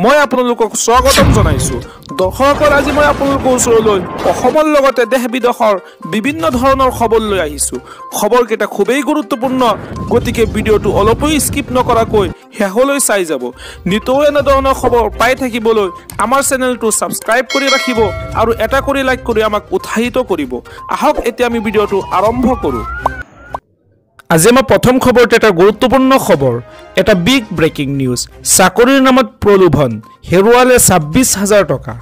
মই আপোনালোকক স্বাগতম জনাইছো। দৰ্শকৰ আজি মই আপোনালোকৰ ওচৰলৈ অসমৰ লগতে দেশ বিদেশৰ বিভিন্ন ধৰণৰ খবৰ লৈ আহিছো। খবৰকেইটা খুবেই গুৰুত্বপূৰ্ণ, গতিকে ভিডিঅ'টো অলপো স্কিপ নকৰাকৈ শেষলৈ চাই যাব। নিতৌ এনে ধৰণৰ খবৰ পাই থাকিবলৈ আমাৰ চেনেলটো ছাবস্ক্ৰাইব কৰি ৰাখিব আৰু এটা কৰি লাইক কৰি আমাক উৎসাহিত কৰিব। আহক এতিয়া আমি ভিডিঅ'টো আৰম্ভ কৰোঁ। আজি আমাৰ প্ৰথম খবৰটো এটা গুৰুত্বপূৰ্ণ খবৰ, এটা বিগ ব্ৰেকিং নিউজ। চাকৰিৰ নামত প্ৰলোভন, হেৰুৱালে 26,000 টকা।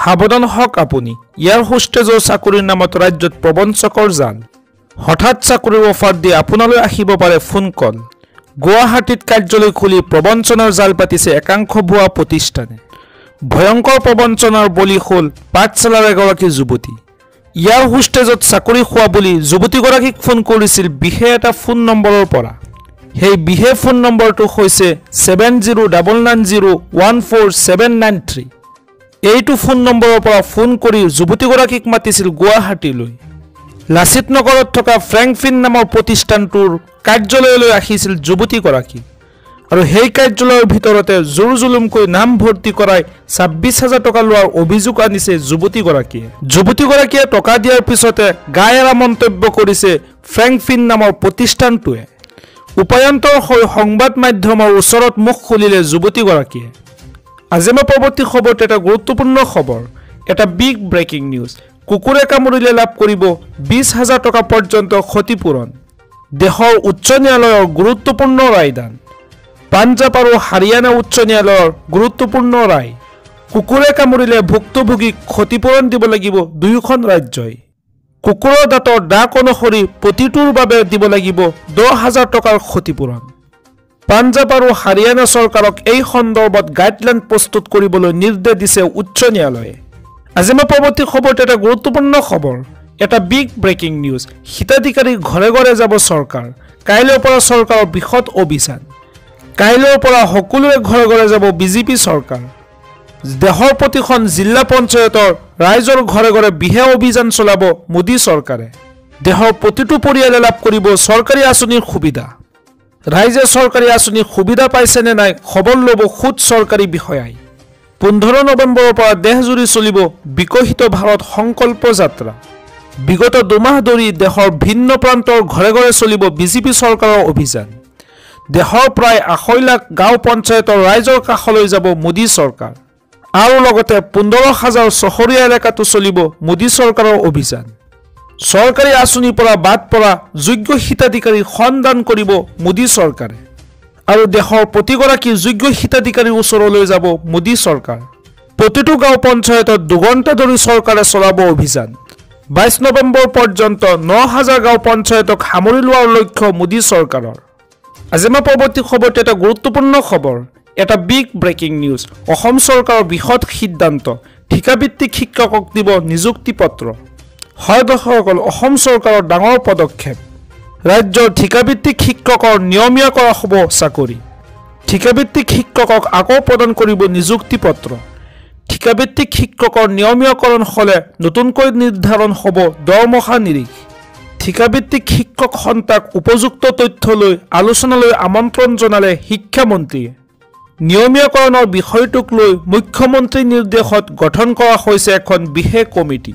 সাৱধান হওক আপুনি, এয়াৰ হোষ্টেজৰ চাকৰিৰ নামত ৰাজ্যত প্ৰবঞ্চকৰ জাল। হঠাৎ চাকৰিৰ অফাৰ দি আপোনালৈ আহিব পাৰে ফোন কল। গুৱাহাটীত কাৰ্যালয় খুলি প্ৰবঞ্চনাৰ জাল পাতিছে একাংশ ভুৱা প্ৰতিষ্ঠানে। ভয়ংকৰ প্ৰবঞ্চনাৰ বলি হ'ল পাঠশালাৰ এগৰাকী যুৱতী। এয়াৰ হোষ্টেজত চাকৰি খোৱা বুলি যুৱতীগৰাকীক ফোন কৰিছিল বিশেষ এটা ফোন নম্বৰৰ পৰা। সেই বিশেষ ফোন নম্বৰটো হৈছে 7099014793। এইটো ফোন নম্বৰৰ পৰা ফোন কৰি যুৱতীগৰাকীক মাতিছিল গুৱাহাটীলৈ। লাচিত নগৰত থকা ফ্ৰেংকফিন নামৰ প্ৰতিষ্ঠানটোৰ কাৰ্যালয়লৈ আহিছিল যুৱতীগৰাকী আৰু সেই কাৰ্যালয়ৰ ভিতৰতে জোৰ জুলুমকৈ নাম ভৰ্তি কৰাই 26,000 টকা লোৱাৰ অভিযোগ আনিছে যুৱতীগৰাকীয়ে। যুৱতীগৰাকীয়ে টকা দিয়াৰ পিছতে গাই এৰা মন্তব্য কৰিছে ফ্ৰেংকফিন নামৰ প্ৰতিষ্ঠানটোৱে। উপায়ন্তৰ হৈ সংবাদ মাধ্যমৰ ওচৰত মুখ খুলিলে যুৱতীগৰাকীয়ে। আজি মই পৰৱৰ্তী খবৰটো এটা গুৰুত্বপূৰ্ণ খবৰ, এটা বিগ ব্ৰেকিং নিউজ। কুকুৰে কামুৰিলে লাভ কৰিব 20,000 টকা পৰ্যন্ত ক্ষতিপূৰণ। দেশৰ উচ্চ ন্যায়ালয়ৰ গুৰুত্বপূৰ্ণ ৰায়দান। পাঞ্জাৱ আৰু হাৰিয়ানা উচ্চ ন্যায়ালয়ৰ গুৰুত্বপূৰ্ণ ৰায়। কুকুৰে কামুৰিলে ভুক্তভোগীক ক্ষতিপূৰণ দিব লাগিব দুয়োখন ৰাজ্যই। কুকুৰৰ দাঁতৰ দাগ অনুসৰি প্ৰতিটোৰ বাবে দিব লাগিব 10,000 টকাৰ ক্ষতিপূৰণ। পাঞ্জাৱ আৰু হাৰিয়ানা চৰকাৰক এই সন্দৰ্ভত গাইডলাইন প্ৰস্তুত কৰিবলৈ নিৰ্দেশ দিছে উচ্চ ন্যায়ালয়ে। আজি মই পৰৱৰ্তী খবৰটো এটা গুৰুত্বপূৰ্ণ খবৰ, এটা বিগ ব্ৰেকিং নিউজ। হিতাধিকাৰীৰ ঘৰে ঘৰে যাব চৰকাৰ। কাইলৈৰ পৰা চৰকাৰৰ বৃহৎ অভিযান। কাইলৈৰ পৰা সকলোৰে ঘৰে ঘৰে যাব বিজেপি চৰকাৰ। দেশৰ প্ৰতিখন জিলা পঞ্চায়তৰ ৰাইজৰ ঘৰে ঘৰে বিশেষ অভিযান চলাব মোদী চৰকাৰে। দেশৰ প্ৰতিটো পৰিয়ালে লাভ কৰিব চৰকাৰী আঁচনিৰ সুবিধা। ৰাইজে চৰকাৰী আঁচনিৰ সুবিধা পাইছে নে নাই খবৰ ল'ব খুদ চৰকাৰী বিষয়াই। 15 নৱেম্বৰৰ পৰা দেশজুৰি চলিব বিকশিত ভাৰত সংকল্প যাত্ৰা। বিগত 2 মাহ ধৰি দেশৰ ভিন্ন প্ৰান্তৰ ঘৰে ঘৰে চলিব বিজেপি চৰকাৰৰ অভিযান। দেশৰ প্ৰায় 2.5 লাখ গাঁও পঞ্চায়তৰ ৰাইজৰ কাষলৈ যাব মোদী চৰকাৰ আৰু লগতে 15,000 চহৰীয়া এলেকাতো চলিব মোদী চৰকাৰৰ অভিযান। চৰকাৰী আঁচনিৰ পৰা বাদ পৰা যোগ্য হিতাধিকাৰীক সন্ধান কৰিব মোদী চৰকাৰে আৰু দেশৰ প্ৰতিগৰাকী যোগ্য হিতাধিকাৰীৰ ওচৰলৈ যাব মোদী চৰকাৰ। প্ৰতিটো গাঁও পঞ্চায়তত 2 ঘণ্টা ধৰি চৰকাৰে চলাব অভিযান। 22 নৱেম্বৰ পৰ্যন্ত 9,000 গাঁও পঞ্চায়তক সামৰি লোৱাৰ লক্ষ্য মোদী চৰকাৰৰ। আজি মই পৰৱৰ্তী খবৰটো এটা গুৰুত্বপূৰ্ণ খবৰ, এটা বিগ ব্ৰেকিং নিউজ। অসম চৰকাৰৰ বৃহৎ সিদ্ধান্ত, ঠিকাভিত্তিক শিক্ষকক দিব নিযুক্তি পত্ৰ। হয় দৰ্শকসকল, অসম চৰকাৰৰ ডাঙৰ পদক্ষেপ। ৰাজ্যৰ ঠিকাভিত্তিক শিক্ষকৰ নিয়মীয়া কৰা হ'ব চাকৰি। ঠিকাভিত্তিক শিক্ষকক আকৌ প্ৰদান কৰিব নিযুক্তি পত্ৰ। ঠিকাভিত্তিক শিক্ষকৰ নিয়মীয়াকৰণ হ'লে নতুনকৈ নিৰ্ধাৰণ হ'ব দৰমহা নিৰিখ। ঠিকাভিত্তিক শিক্ষক সন্থাক উপযুক্ত তথ্য লৈ আলোচনালৈ আমন্ত্ৰণ জনালে শিক্ষামন্ত্ৰীয়ে। নিয়মীয়াকৰণৰ বিষয়টোক লৈ মুখ্যমন্ত্ৰীৰ নিৰ্দেশত গঠন কৰা হৈছে এখন বিশেষ কমিটি।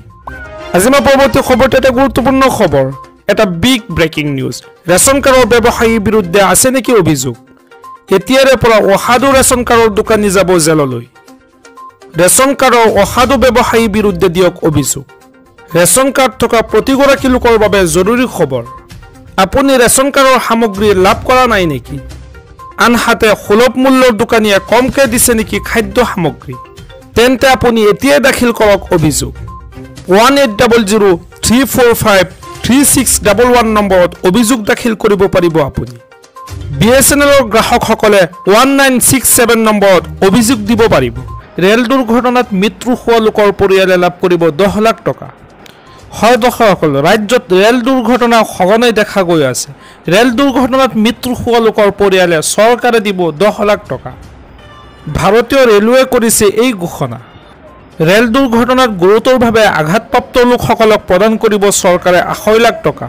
আজি মই পৰৱৰ্তী খবৰটো এটা গুৰুত্বপূৰ্ণ খবৰ, এটা বিগ ব্ৰেকিং নিউজ। ৰেচন কাৰ্ডৰ ব্যৱসায়ীৰ বিৰুদ্ধে আছে নেকি অভিযোগ? এতিয়াৰে পৰা অসাধু ৰেচন কাৰ্ডৰ দোকানী যাব জেললৈ। ৰেচন কাৰ্ডৰ অসাধু ব্যৱসায়ীৰ বিৰুদ্ধে দিয়ক অভিযোগ। ৰেচন কাৰ্ড থকা প্ৰতিগৰাকী লোকৰ বাবে জৰুৰী খবৰ। আপুনি ৰেচন কাৰ্ডৰ সামগ্ৰী লাভ কৰা নাই নেকি? আনহাতে সুলভ মূল্যৰ দোকানীয়ে কমকৈ দিছে নেকি খাদ্য সামগ্ৰী? তেন্তে আপুনি এতিয়াই দাখিল কৰক অভিযোগ। 1800-345-3611 নম্বৰত অভিযোগ দাখিল কৰিব পাৰিব আপুনি। BSNLৰ গ্ৰাহকসকলে 1967 নম্বৰত অভিযোগ দিব পাৰিব। ৰেল দুৰ্ঘটনাত মৃত্যু হোৱা লোকৰ পৰিয়ালে লাভ কৰিব 10 লাখ টকা। হয় দৰ্শকসকল, ৰাজ্যত ৰেল দুৰ্ঘটনা সঘনাই দেখা গৈ আছে। ৰেল দুৰ্ঘটনাত মৃত্যু হোৱা লোকৰ পৰিয়ালে চৰকাৰে দিব 10 লাখ টকা। ভাৰতীয় ৰেলৱে কৰিছে এই ঘোষণা। ৰেল দুৰ্ঘটনাত গুৰুতৰভাৱে আঘাতপ্ৰাপ্ত লোকসকলক প্ৰদান কৰিব চৰকাৰে 2.5 লাখ টকা।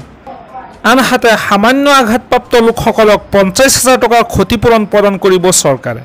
আনহাতে সামান্য আঘাতপ্ৰাপ্ত লোকসকলক 50,000 টকাৰ ক্ষতিপূৰণ প্ৰদান কৰিব চৰকাৰে।